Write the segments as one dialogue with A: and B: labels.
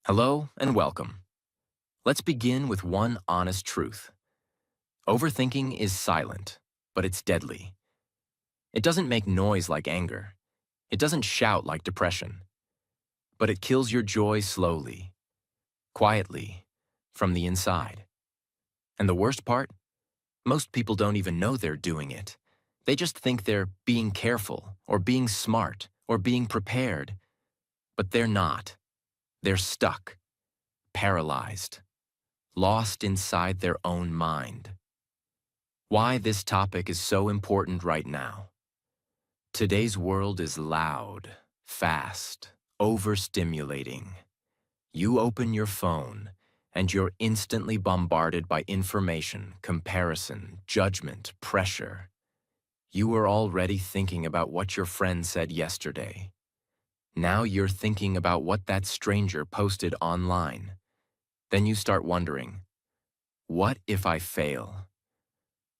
A: Hello and welcome. Let's begin with one honest truth. Overthinking is silent, but it's deadly. It doesn't make noise like anger. It doesn't shout like depression. But it kills your joy slowly, quietly, from the inside. And the worst part? Most people don't even know they're doing it. They just think they're being careful, or being smart, or being prepared. But they're not. They're stuck, paralyzed, lost inside their own mind. Why this topic is so important right now. Today's world is loud, fast, overstimulating. You open your phone, and you're instantly bombarded by information, comparison, judgment, pressure. You are already thinking about what your friend said yesterday. Now you're thinking about what that stranger posted online. Then you start wondering, what if I fail?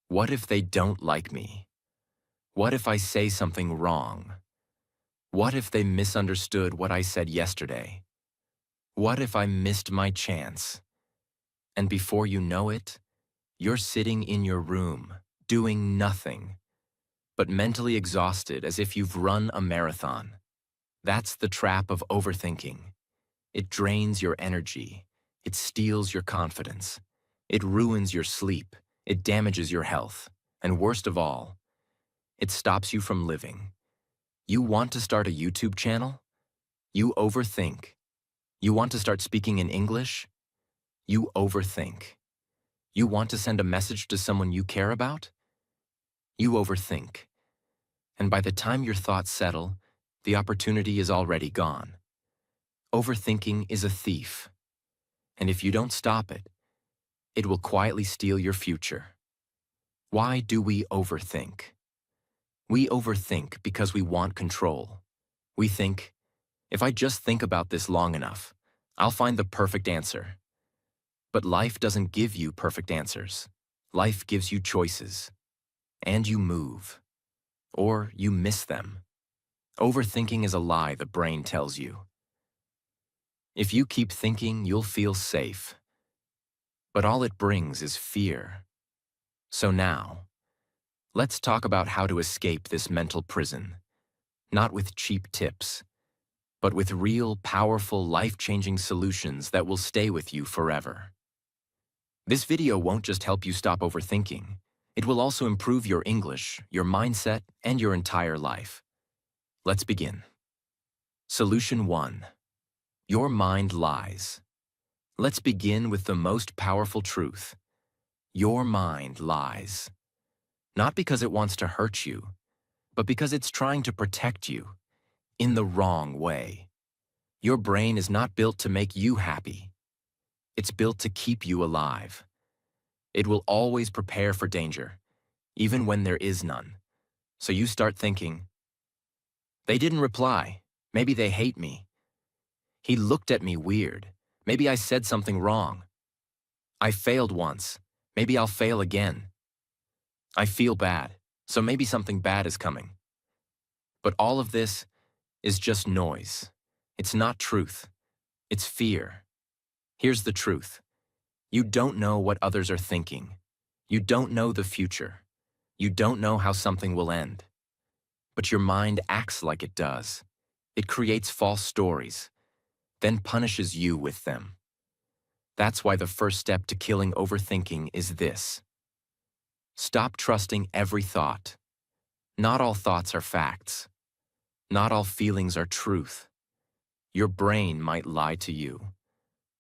A: What if they don't like me? What if I say something wrong? What if they misunderstood what I said yesterday? What if I missed my chance? And before you know it, you're sitting in your room, doing nothing, but mentally exhausted as if you've run a marathon. That's the trap of overthinking. It drains your energy. It steals your confidence. It ruins your sleep. It damages your health. And worst of all, it stops you from living. You want to start a YouTube channel? You overthink. You want to start speaking in English? You overthink. You want to send a message to someone you care about? You overthink. And by the time your thoughts settle, the opportunity is already gone. Overthinking is a thief. And if you don't stop it, it will quietly steal your future. Why do we overthink? We overthink because we want control. We think, if I just think about this long enough, I'll find the perfect answer. But life doesn't give you perfect answers. Life gives you choices. And you move. Or you miss them. Overthinking is a lie the brain tells you. If you keep thinking, you'll feel safe. But all it brings is fear. So now, let's talk about how to escape this mental prison. Not with cheap tips, but with real, powerful, life-changing solutions that will stay with you forever. This video won't just help you stop overthinking. It will also improve your English, your mindset, and your entire life. Let's begin. Solution 1. Your mind lies. Let's begin with the most powerful truth. Your mind lies. Not because it wants to hurt you, but because it's trying to protect you in the wrong way. Your brain is not built to make you happy. It's built to keep you alive. It will always prepare for danger, even when there is none. So you start thinking, they didn't reply. Maybe they hate me. He looked at me weird. Maybe I said something wrong. I failed once. Maybe I'll fail again. I feel bad, so maybe something bad is coming. But all of this is just noise. It's not truth. It's fear. Here's the truth. You don't know what others are thinking. You don't know the future. You don't know how something will end. But your mind acts like it does. It creates false stories, then punishes you with them. That's why the first step to killing overthinking is this. Stop trusting every thought. Not all thoughts are facts. Not all feelings are truth. Your brain might lie to you,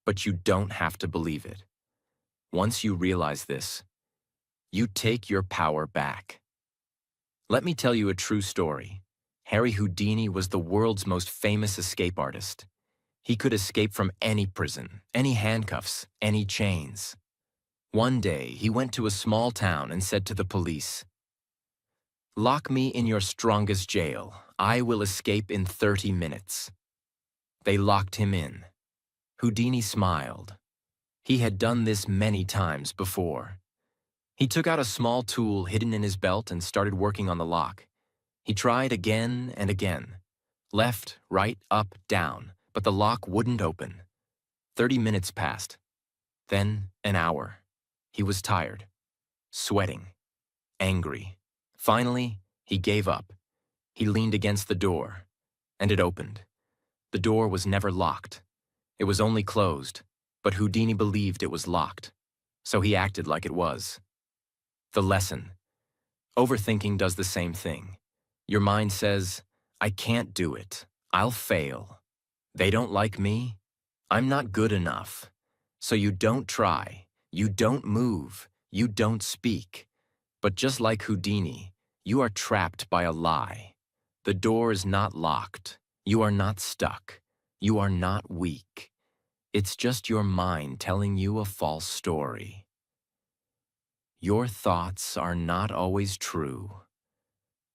A: but you don't have to believe it. Once you realize this, you take your power back. Let me tell you a true story. Harry Houdini was the world's most famous escape artist. He could escape from any prison, any handcuffs, any chains. One day, he went to a small town and said to the police, "Lock me in your strongest jail. I will escape in 30 minutes." They locked him in. Houdini smiled. He had done this many times before. He took out a small tool hidden in his belt and started working on the lock. He tried again and again. Left, right, up, down, but the lock wouldn't open. 30 minutes passed. Then an hour. He was tired, sweating, angry. Finally, he gave up. He leaned against the door, and it opened. The door was never locked. It was only closed, but Houdini believed it was locked, so he acted like it was. The lesson. Overthinking does the same thing. Your mind says, I can't do it. I'll fail. They don't like me. I'm not good enough. So you don't try. You don't move. You don't speak. But just like Houdini, you are trapped by a lie. The door is not locked. You are not stuck. You are not weak. It's just your mind telling you a false story. Your thoughts are not always true.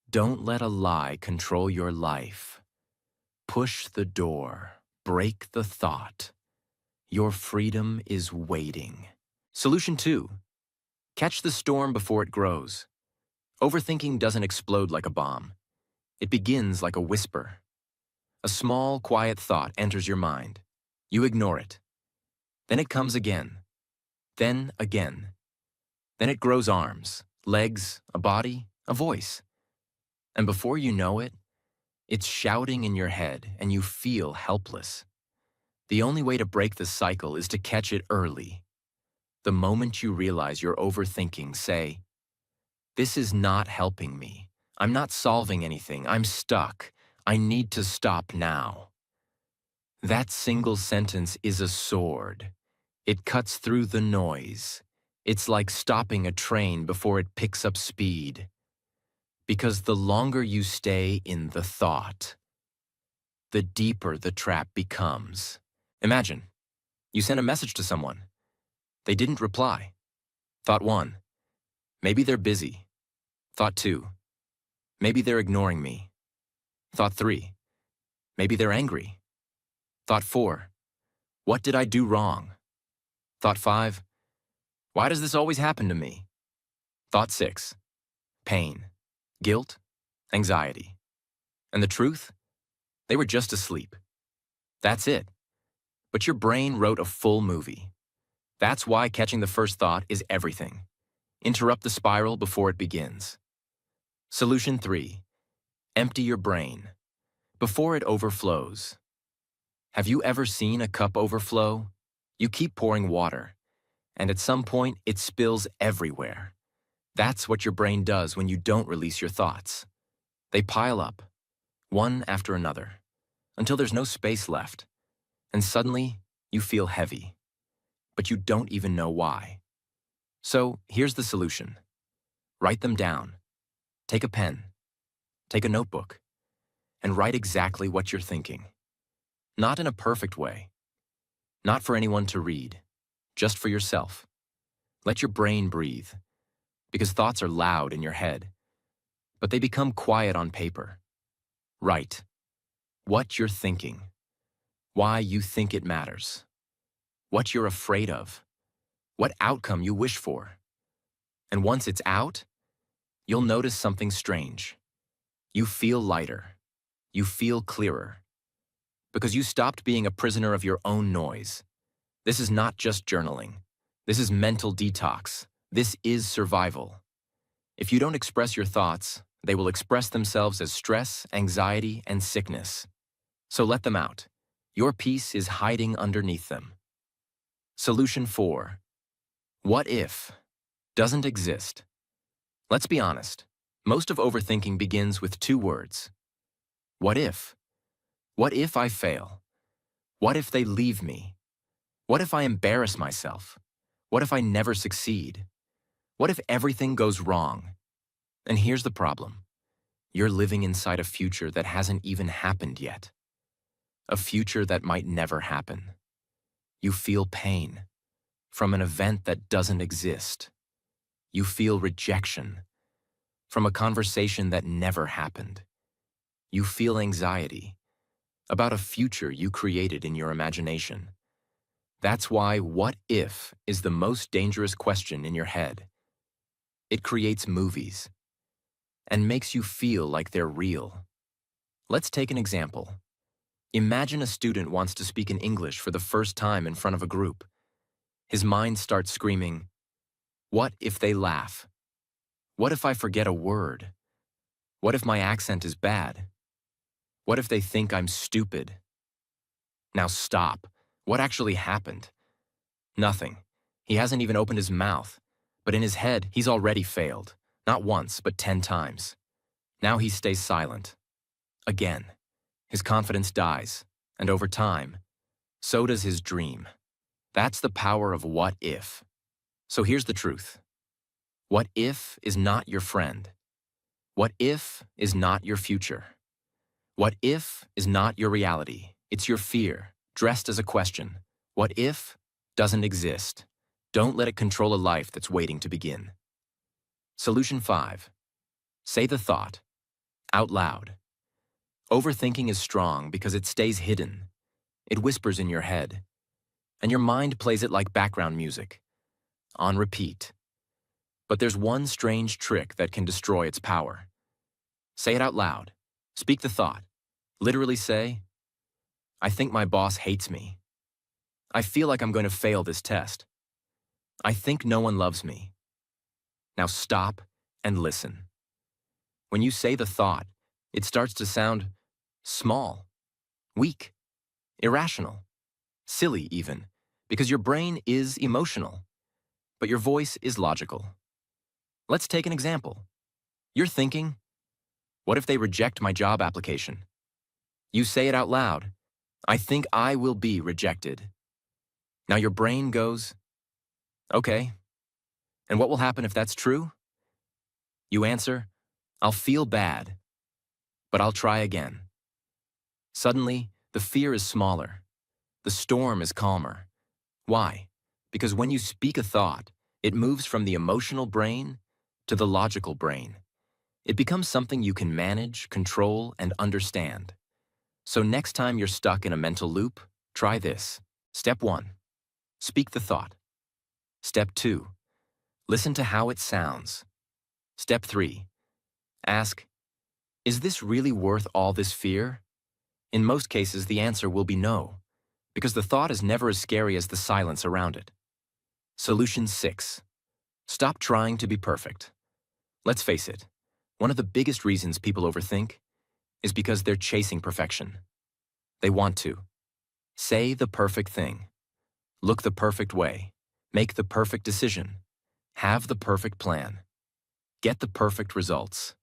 A: Don't let a lie control your life. Push the door. Break the thought. Your freedom is waiting. Solution 2. Catch the storm before it grows. Overthinking doesn't explode like a bomb. It begins like a whisper. A small, quiet thought enters your mind. You ignore it. Then it comes again. Then again. Then it grows arms, legs, a body, a voice. And before you know it, it's shouting in your head and you feel helpless. The only way to break the cycle is to catch it early. The moment you realize you're overthinking, say, this is not helping me. I'm not solving anything. I'm stuck. I need to stop now. That single sentence is a sword. It cuts through the noise. It's like stopping a train before it picks up speed. Because the longer you stay in the thought, the deeper the trap becomes. Imagine, you sent a message to someone. They didn't reply. Thought 1, maybe they're busy. Thought 2, maybe they're ignoring me. Thought 3, maybe they're angry. Thought 4, what did I do wrong? Thought 5, why does this always happen to me? Thought 6, pain, guilt, anxiety. And the truth? They were just asleep. That's it. But your brain wrote a full movie. That's why catching the first thought is everything. Interrupt the spiral before it begins. Solution 3. Empty your brain before it overflows. Have you ever seen a cup overflow? You keep pouring water, and at some point it spills everywhere. That's what your brain does when you don't release your thoughts. They pile up, one after another, until there's no space left, and suddenly you feel heavy, but you don't even know why. So here's the solution. Write them down. Take a pen, take a notebook, and write exactly what you're thinking. Not in a perfect way. Not for anyone to read, just for yourself. Let your brain breathe, because thoughts are loud in your head, but they become quiet on paper. Write what you're thinking, why you think it matters, what you're afraid of, what outcome you wish for. And once it's out, you'll notice something strange. You feel lighter. You feel clearer. Because you stopped being a prisoner of your own noise. This is not just journaling. This is mental detox. This is survival. If you don't express your thoughts, they will express themselves as stress, anxiety, and sickness. So let them out. Your peace is hiding underneath them. Solution 4. What if doesn't exist? Let's be honest. Most of overthinking begins with 2 words. What if? What if I fail? What if they leave me? What if I embarrass myself? What if I never succeed? What if everything goes wrong? And here's the problem. You're living inside a future that hasn't even happened yet. A future that might never happen. You feel pain from an event that doesn't exist. You feel rejection from a conversation that never happened. You feel anxiety about a future you created in your imagination. That's why what if is the most dangerous question in your head. It creates movies and makes you feel like they're real. Let's take an example. Imagine a student wants to speak in English for the first time in front of a group. His mind starts screaming, "What if they laugh? What if I forget a word? What if my accent is bad? What if they think I'm stupid?" Now stop. What actually happened? Nothing. He hasn't even opened his mouth. But in his head, he's already failed. Not once, but 10 times. Now he stays silent. Again. His confidence dies. And over time, so does his dream. That's the power of what if. So here's the truth. What if is not your friend. What if is not your future. What if is not your reality. It's your fear, dressed as a question. What if doesn't exist. Don't let it control a life that's waiting to begin. Solution 5. Say the thought. Out loud. Overthinking is strong because it stays hidden. It whispers in your head. And your mind plays it like background music. On repeat. But there's one strange trick that can destroy its power. Say it out loud. Speak the thought. Literally say, "I think my boss hates me. I feel like I'm going to fail this test. I think no one loves me." Now stop and listen. When you say the thought, it starts to sound small, weak, irrational, silly even, because your brain is emotional, but your voice is logical. Let's take an example. You're thinking, "What if they reject my job application?" You say it out loud. "I think I will be rejected." Now your brain goes, "Okay, and what will happen if that's true?" You answer, "I'll feel bad, but I'll try again." Suddenly, the fear is smaller. The storm is calmer. Why? Because when you speak a thought, it moves from the emotional brain to the logical brain. It becomes something you can manage, control, and understand. So next time you're stuck in a mental loop, try this. Step 1. Speak the thought. Step 2. Listen to how it sounds. Step 3. Ask, "Is this really worth all this fear?" In most cases, the answer will be no, because the thought is never as scary as the silence around it. Solution 6. Stop trying to be perfect. Let's face it, one of the biggest reasons people overthink is because they're chasing perfection. They want to. Say the perfect thing. Look the perfect way. Make the perfect decision. Have the perfect plan. Get the perfect results.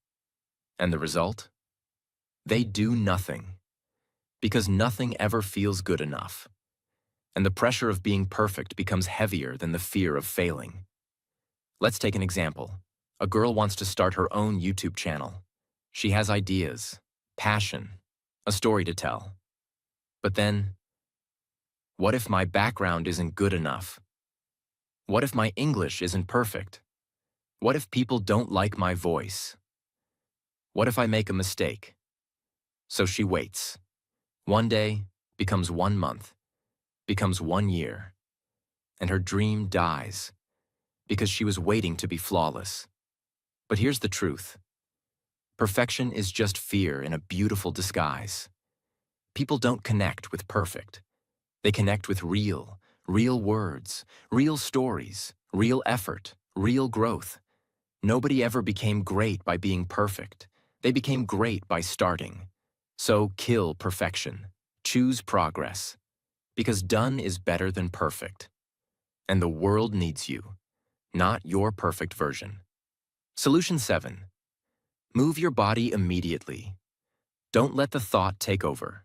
A: And the result? They do nothing. Because nothing ever feels good enough. And the pressure of being perfect becomes heavier than the fear of failing. Let's take an example. A girl wants to start her own YouTube channel. She has ideas, passion, a story to tell. But then, what if my background isn't good enough? What if my English isn't perfect? What if people don't like my voice? What if I make a mistake? So she waits. One day becomes 1 month, becomes 1 year, and her dream dies because she was waiting to be flawless. But here's the truth. Perfection is just fear in a beautiful disguise. People don't connect with perfect. They connect with real words, real stories, real effort, real growth. Nobody ever became great by being perfect. They became great by starting. So kill perfection. Choose progress. Because done is better than perfect. And the world needs you, not your perfect version. Solution 7. Move your body immediately. Don't let the thought take over.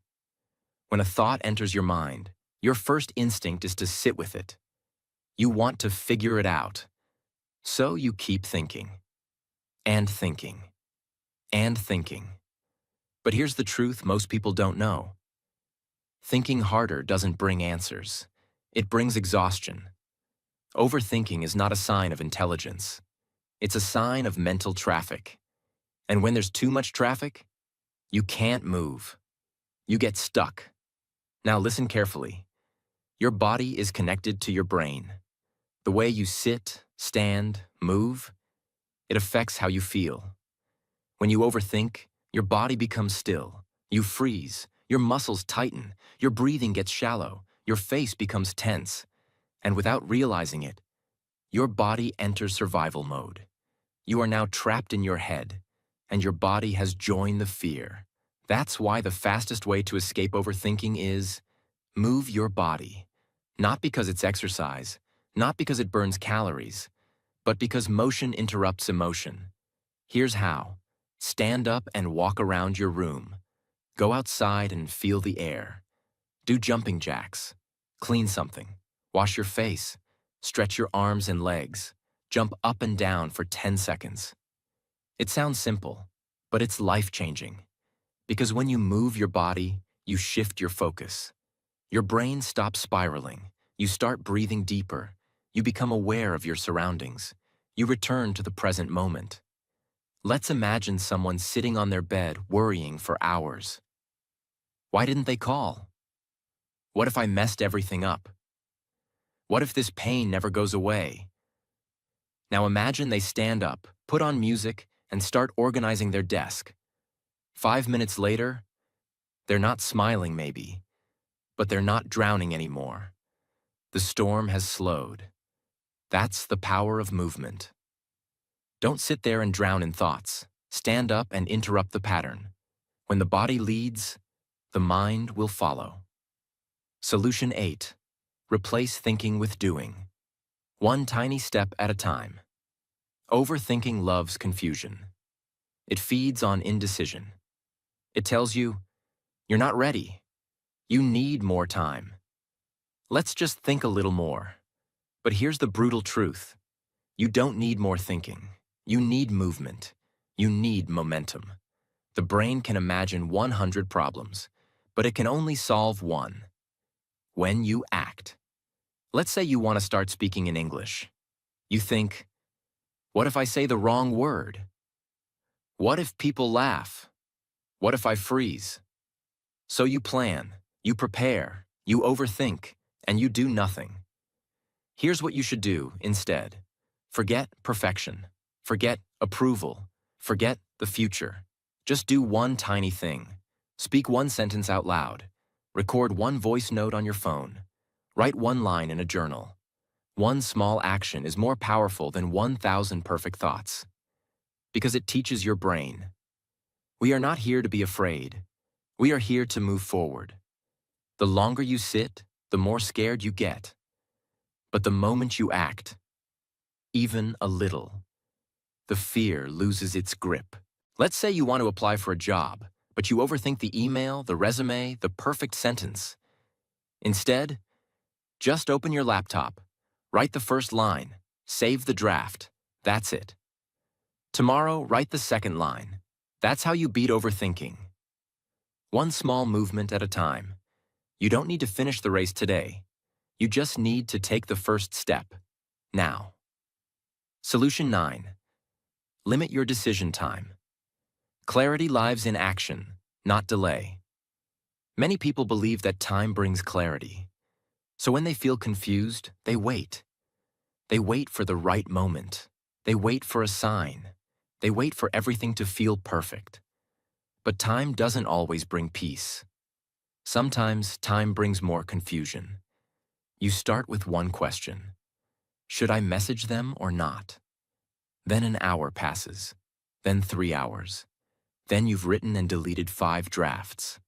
A: When a thought enters your mind, your first instinct is to sit with it. You want to figure it out. So you keep thinking. And thinking. And thinking. But here's the truth most people don't know. Thinking harder doesn't bring answers. It brings exhaustion. Overthinking is not a sign of intelligence. It's a sign of mental traffic. And when there's too much traffic, you can't move. You get stuck. Now listen carefully. Your body is connected to your brain. The way you sit, stand, move, it affects how you feel. When you overthink, your body becomes still. You freeze. Your muscles tighten, your breathing gets shallow, your face becomes tense, and without realizing it, your body enters survival mode. You are now trapped in your head, and your body has joined the fear. That's why the fastest way to escape overthinking is move your body. Not because it's exercise, not because it burns calories, but because motion interrupts emotion. Here's how. Stand up and walk around your room. Go outside and feel the air. Do jumping jacks. Clean something. Wash your face. Stretch your arms and legs. Jump up and down for 10 seconds. It sounds simple, but it's life-changing. Because when you move your body, you shift your focus. Your brain stops spiraling. You start breathing deeper. You become aware of your surroundings. You return to the present moment. Let's imagine someone sitting on their bed worrying for hours. Why didn't they call? What if I messed everything up? What if this pain never goes away? Now imagine they stand up, put on music, and start organizing their desk. 5 minutes later, they're not smiling maybe, but they're not drowning anymore. The storm has slowed. That's the power of movement. Don't sit there and drown in thoughts. Stand up and interrupt the pattern. When the body leads, the mind will follow. Solution 8. Replace thinking with doing. One tiny step at a time. Overthinking loves confusion. It feeds on indecision. It tells you, you're not ready. You need more time. Let's just think a little more. But here's the brutal truth. You don't need more thinking. You need movement. You need momentum. The brain can imagine 100 problems, but it can only solve one. When you act. Let's say you want to start speaking in English. You think, what if I say the wrong word? What if people laugh? What if I freeze? So you plan, you prepare, you overthink, and you do nothing. Here's what you should do instead. Forget perfection. Forget approval. Forget the future. Just do one tiny thing. Speak one sentence out loud. Record one voice note on your phone. Write one line in a journal. One small action is more powerful than 1,000 perfect thoughts. Because it teaches your brain. We are not here to be afraid. We are here to move forward. The longer you sit, the more scared you get. But the moment you act, even a little, the fear loses its grip. Let's say you want to apply for a job, but you overthink the email, the resume, the perfect sentence. Instead, just open your laptop, write the first line, save the draft. That's it. Tomorrow, write the second line. That's how you beat overthinking. One small movement at a time. You don't need to finish the race today. You just need to take the first step, now. Solution 9. Limit your decision time. Clarity lies in action, not delay. Many people believe that time brings clarity. So when they feel confused, they wait. They wait for the right moment. They wait for a sign. They wait for everything to feel perfect. But time doesn't always bring peace. Sometimes time brings more confusion. You start with one question. Should I message them or not? Then an hour passes. Then 3 hours. Then you've written and deleted 5 drafts.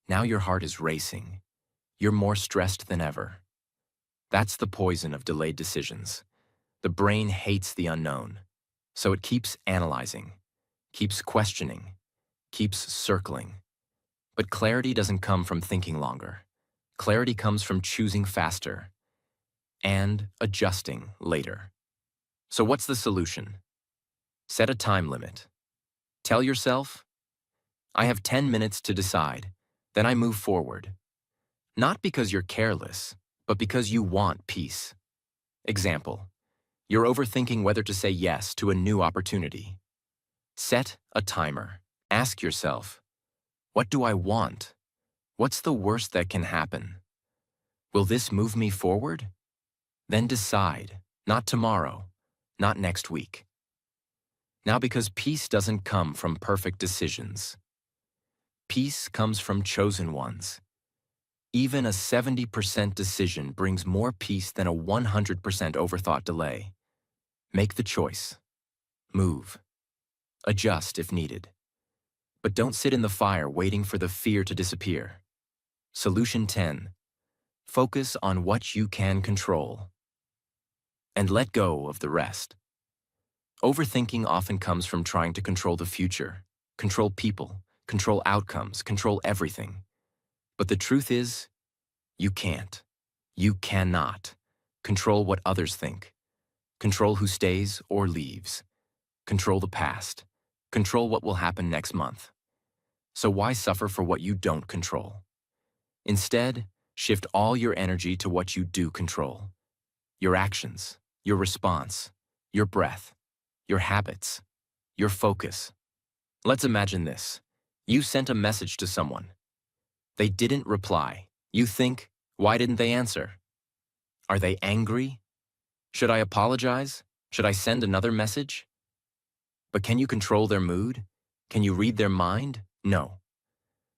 A: Now your heart is racing. You're more stressed than ever. That's the poison of delayed decisions. The brain hates the unknown, so it keeps analyzing, keeps questioning, keeps circling. But clarity doesn't come from thinking longer. Clarity comes from choosing faster and adjusting later. So what's the solution? Set a time limit. Tell yourself, I have 10 minutes to decide, then I move forward. Not because you're careless, but because you want peace. Example, you're overthinking whether to say yes to a new opportunity. Set a timer. Ask yourself, what do I want? What's the worst that can happen? Will this move me forward? Then decide, not tomorrow, not next week. Now because peace doesn't come from perfect decisions. Peace comes from chosen ones. Even a 70% decision brings more peace than a 100% overthought delay. Make the choice. Move. Adjust if needed. But don't sit in the fire waiting for the fear to disappear. Solution 10. Focus on what you can control. And let go of the rest. Overthinking often comes from trying to control the future, control people, control outcomes, control everything. But the truth is, you can't. You cannot. Control what others think. Control who stays or leaves. Control the past. Control what will happen next month. So why suffer for what you don't control? Instead, shift all your energy to what you do control. Your actions, your response, your breath, your habits, your focus. Let's imagine this. You sent a message to someone. They didn't reply. You think, why didn't they answer? Are they angry? Should I apologize? Should I send another message? But can you control their mood? Can you read their mind? No.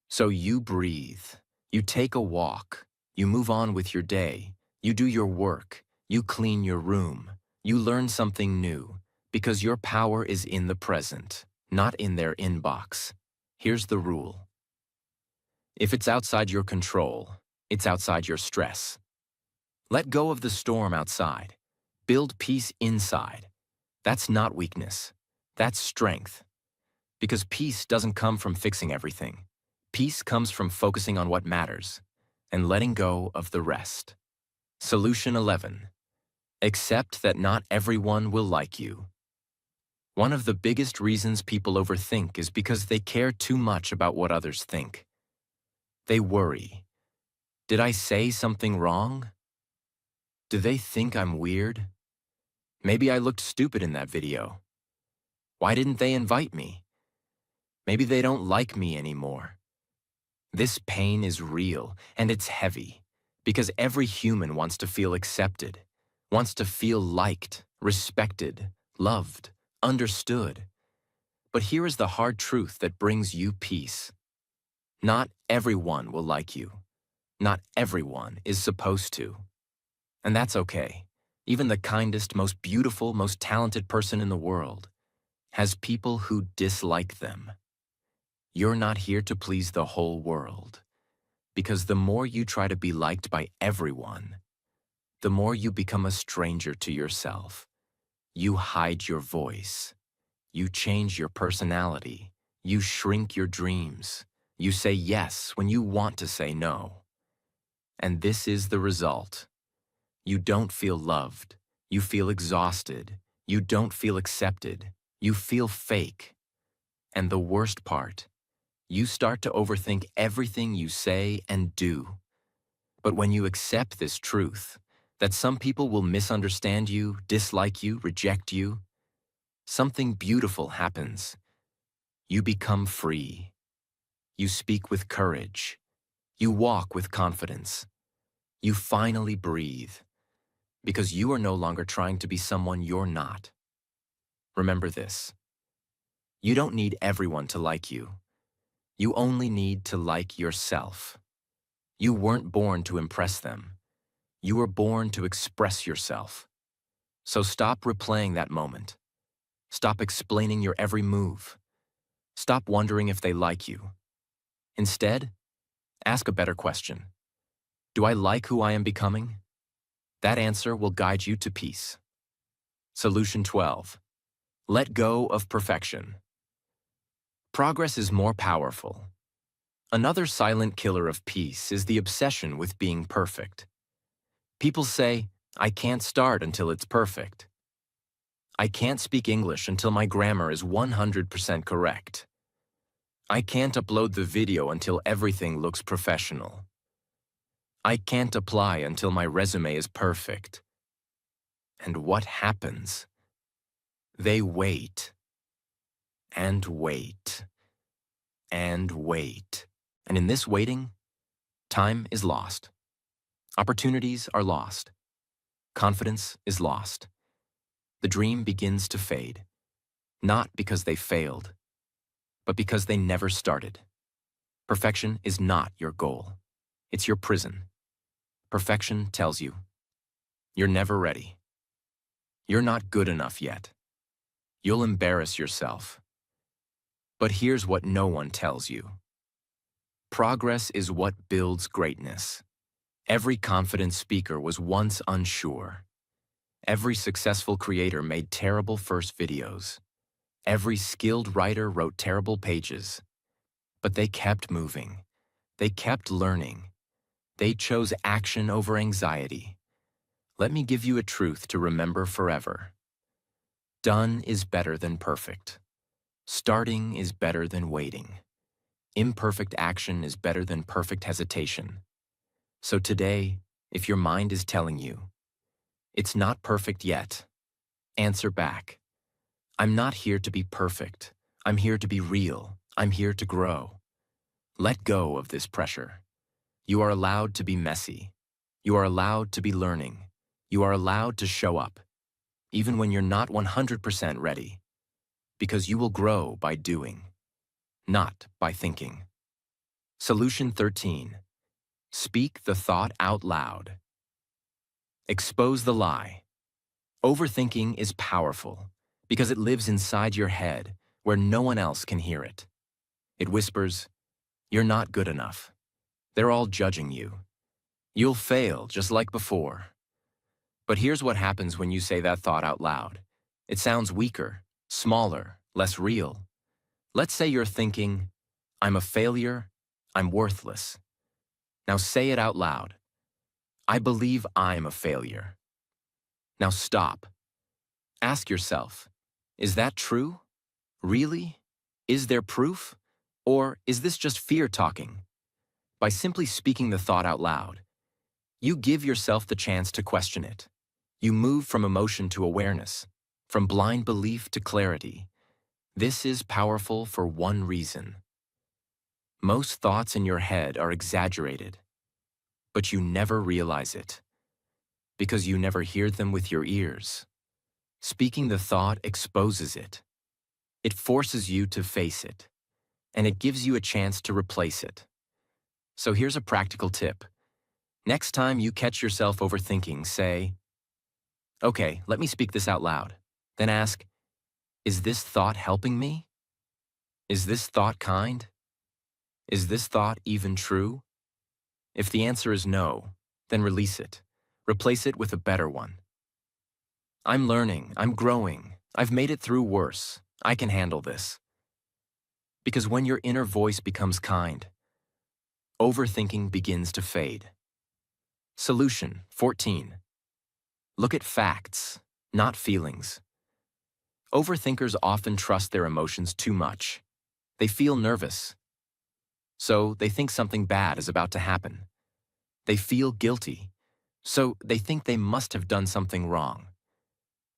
A: So you breathe. You take a walk. You move on with your day. You do your work. You clean your room. You learn something new. Because your power is in the present, not in their inbox. Here's the rule. If it's outside your control, it's outside your stress. Let go of the storm outside. Build peace inside. That's not weakness. That's strength. Because peace doesn't come from fixing everything. Peace comes from focusing on what matters and letting go of the rest. Solution 11. Accept that not everyone will like you. One of the biggest reasons people overthink is because they care too much about what others think. They worry. Did I say something wrong? Do they think I'm weird? Maybe I looked stupid in that video. Why didn't they invite me? Maybe they don't like me anymore. This pain is real, and it's heavy, because every human wants to feel accepted, wants to feel liked, respected, loved, understood. But here is the hard truth that brings you peace. Not everyone will like you. Not everyone is supposed to. And that's okay. Even the kindest, most beautiful, most talented person in the world has people who dislike them. You're not here to please the whole world. Because the more you try to be liked by everyone, the more you become a stranger to yourself. You hide your voice. You change your personality. You shrink your dreams. You say yes when you want to say no. And this is the result. You don't feel loved. You feel exhausted. You don't feel accepted. You feel fake. And the worst part, you start to overthink everything you say and do. But when you accept this truth, that some people will misunderstand you, dislike you, reject you, something beautiful happens. You become free. You speak with courage. You walk with confidence. You finally breathe. Because you are no longer trying to be someone you're not. Remember this. You don't need everyone to like you. You only need to like yourself. You weren't born to impress them. You were born to express yourself. So stop replaying that moment. Stop explaining your every move. Stop wondering if they like you. Instead, ask a better question. Do I like who I am becoming? That answer will guide you to peace. Solution 12. Let go of perfection. Progress is more powerful. Another silent killer of peace is the obsession with being perfect. People say, I can't start until it's perfect. I can't speak English until my grammar is 100% correct. I can't upload the video until everything looks professional. I can't apply until my resume is perfect. And what happens? They wait. And wait. And wait. And in this waiting, time is lost. Opportunities are lost. Confidence is lost. The dream begins to fade, not because they failed, but because they never started. Perfection is not your goal. It's your prison. Perfection tells you, you're never ready. You're not good enough yet. You'll embarrass yourself. But here's what no one tells you. Progress is what builds greatness. Every confident speaker was once unsure. Every successful creator made terrible first videos. Every skilled writer wrote terrible pages. But they kept moving. They kept learning. They chose action over anxiety. Let me give you a truth to remember forever. Done is better than perfect. Starting is better than waiting. Imperfect action is better than perfect hesitation. So today, if your mind is telling you, it's not perfect yet, answer back. I'm not here to be perfect. I'm here to be real. I'm here to grow. Let go of this pressure. You are allowed to be messy. You are allowed to be learning. You are allowed to show up, even when you're not 100% ready, because you will grow by doing, not by thinking. Solution 13. Speak the thought out loud. Expose the lie. Overthinking is powerful because it lives inside your head where no one else can hear it. It whispers, you're not good enough. They're all judging you. You'll fail just like before. But here's what happens when you say that thought out loud. It sounds weaker, smaller, less real. Let's say you're thinking, I'm a failure, I'm worthless. Now say it out loud. I believe I'm a failure. Now stop. Ask yourself, is that true? Really? Is there proof? Or is this just fear talking? By simply speaking the thought out loud, you give yourself the chance to question it. You move from emotion to awareness, from blind belief to clarity. This is powerful for one reason. Most thoughts in your head are exaggerated, but you never realize it, because you never hear them with your ears. Speaking the thought exposes it. It forces you to face it, and it gives you a chance to replace it. So here's a practical tip. Next time you catch yourself overthinking, say, okay, let me speak this out loud. Then ask, is this thought helping me? Is this thought kind? Is this thought even true? If the answer is no, then release it. Replace it with a better one. I'm learning, I'm growing, I've made it through worse, I can handle this. Because when your inner voice becomes kind, overthinking begins to fade. Solution 14. Look at facts, not feelings. Overthinkers often trust their emotions too much. They feel nervous, so they think something bad is about to happen. They feel guilty, so they think they must have done something wrong.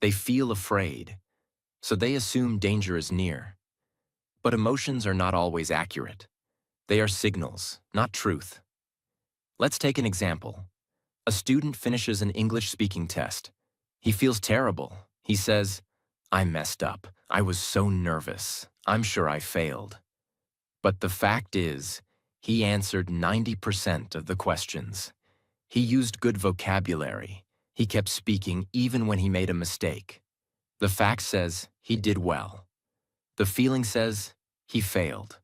A: They feel afraid, so they assume danger is near. But emotions are not always accurate. They are signals, not truth. Let's take an example. A student finishes an English speaking test. He feels terrible. He says, I messed up. I was so nervous. I'm sure I failed. But the fact is, he answered 90% of the questions. He used good vocabulary. He kept speaking even when he made a mistake. The fact says he did well. The feeling says he failed.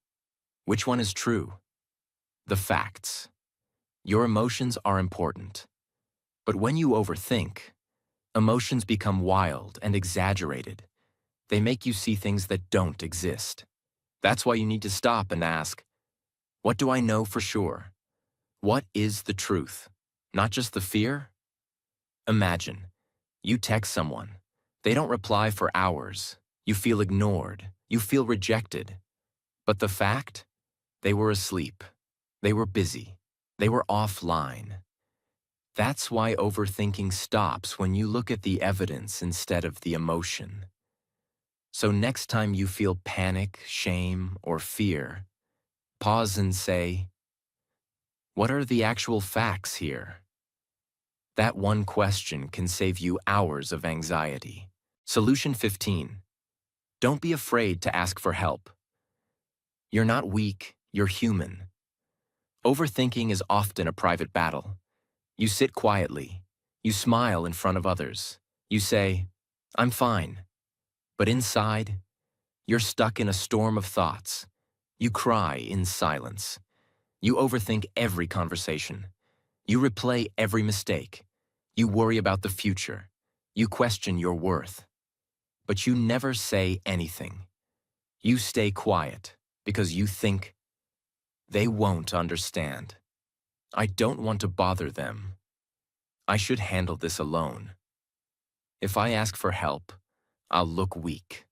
A: Which one is true? The facts. Your emotions are important. But when you overthink, emotions become wild and exaggerated. They make you see things that don't exist. That's why you need to stop and ask, what do I know for sure? What is the truth? Not just the fear? Imagine, you text someone. They don't reply for hours. You feel ignored. You feel rejected. But the fact? They were asleep. They were busy. They were offline. That's why overthinking stops when you look at the evidence instead of the emotion. So next time you feel panic, shame, or fear, pause and say, what are the actual facts here? That one question can save you hours of anxiety. Solution 15. Don't be afraid to ask for help. You're not weak, you're human. Overthinking is often a private battle. You sit quietly. You smile in front of others. You say, "I'm fine." But inside, you're stuck in a storm of thoughts. You cry in silence. You overthink every conversation. You replay every mistake. You worry about the future. You question your worth. But you never say anything. You stay quiet because you think they won't understand. I don't want to bother them. I should handle this alone. If I ask for help, I'll look weak.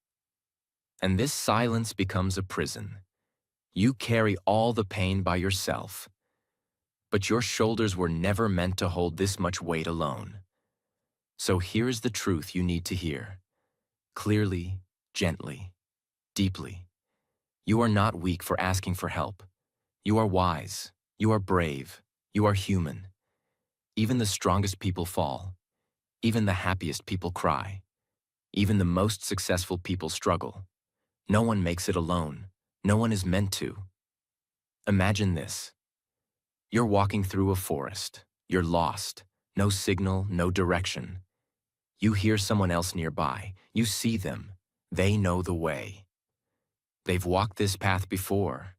A: And this silence becomes a prison. You carry all the pain by yourself. But your shoulders were never meant to hold this much weight alone. So here's the truth you need to hear. Clearly, gently, deeply. You are not weak for asking for help. You are wise. You are brave. You are human. Even the strongest people fall. Even the happiest people cry. Even the most successful people struggle. No one makes it alone. No one is meant to. Imagine this. You're walking through a forest. You're lost. No signal, no direction. You hear someone else nearby. You see them. They know the way. They've walked this path before.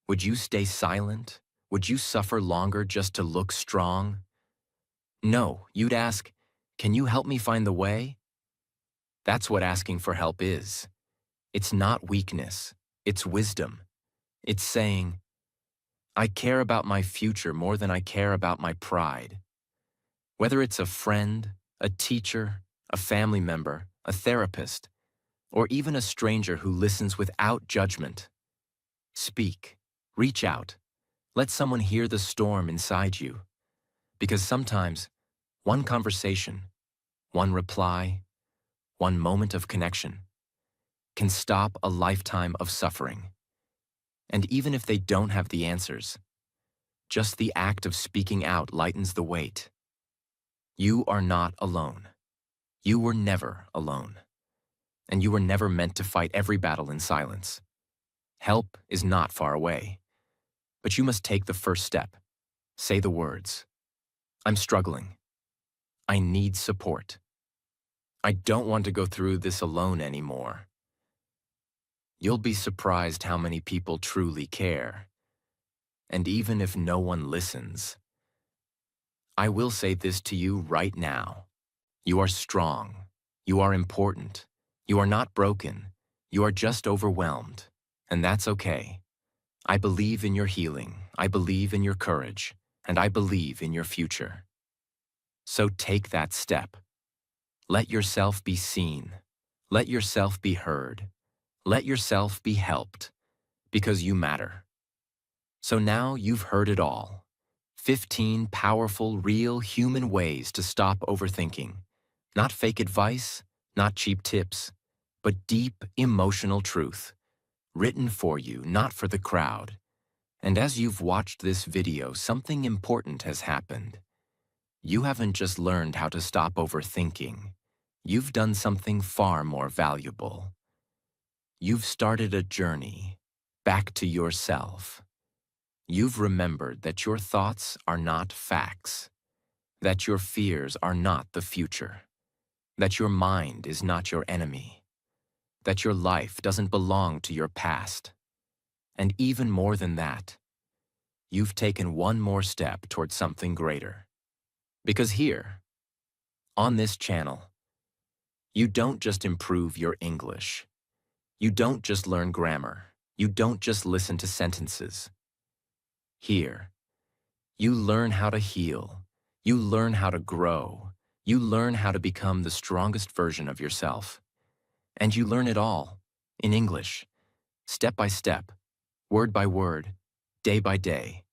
A: Would you stay silent? Would you suffer longer just to look strong? No, you'd ask, "Can you help me find the way?" That's what asking for help is. It's not weakness. It's wisdom. It's saying, "I care about my future more than I care about my pride." Whether it's a friend, a teacher, a family member, a therapist, or even a stranger who listens without judgment. Speak. Reach out. Let someone hear the storm inside you. Because sometimes, one conversation, one reply, one moment of connection can stop a lifetime of suffering. And even if they don't have the answers, just the act of speaking out lightens the weight. You are not alone. You were never alone. And you were never meant to fight every battle in silence. Help is not far away. But you must take the first step. Say the words. "I'm struggling. I need support. I don't want to go through this alone anymore." You'll be surprised how many people truly care. And even if no one listens, I will say this to you right now. You are strong. You are important. You are not broken. You are just overwhelmed. And that's okay. I believe in your healing. I believe in your courage. And I believe in your future. So take that step. Let yourself be seen. Let yourself be heard. Let yourself be helped. Because you matter. So now you've heard it all. 15 powerful, real human ways to stop overthinking. Not fake advice, not cheap tips, but deep emotional truth. Written for you, not for the crowd. And as you've watched this video, something important has happened. You haven't just learned how to stop overthinking. You've done something far more valuable. You've started a journey back to yourself. You've remembered that your thoughts are not facts, that your fears are not the future, that your mind is not your enemy, that your life doesn't belong to your past. And even more than that, you've taken one more step towards something greater. Because here, on this channel, you don't just improve your English. You don't just learn grammar. You don't just listen to sentences. Here, you learn how to heal. You learn how to grow. You learn how to become the strongest version of yourself. And you learn it all in English, step by step, word by word, day by day.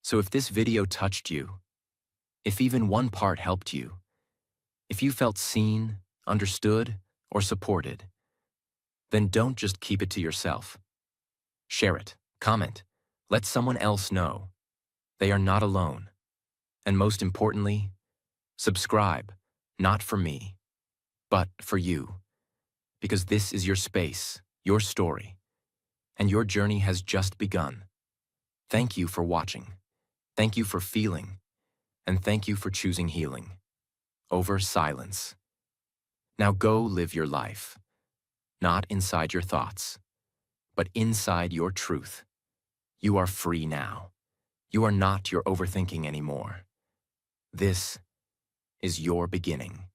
A: So if this video touched you, if even one part helped you, if you felt seen, understood, or supported, then don't just keep it to yourself. Share it, comment, let someone else know. They are not alone. And most importantly, subscribe, not for me, but for you. Because this is your space, your story, and your journey has just begun. Thank you for watching. Thank you for feeling. And thank you for choosing healing over silence. Now go live your life, not inside your thoughts, but inside your truth. You are free now. You are not your overthinking anymore. This is your beginning.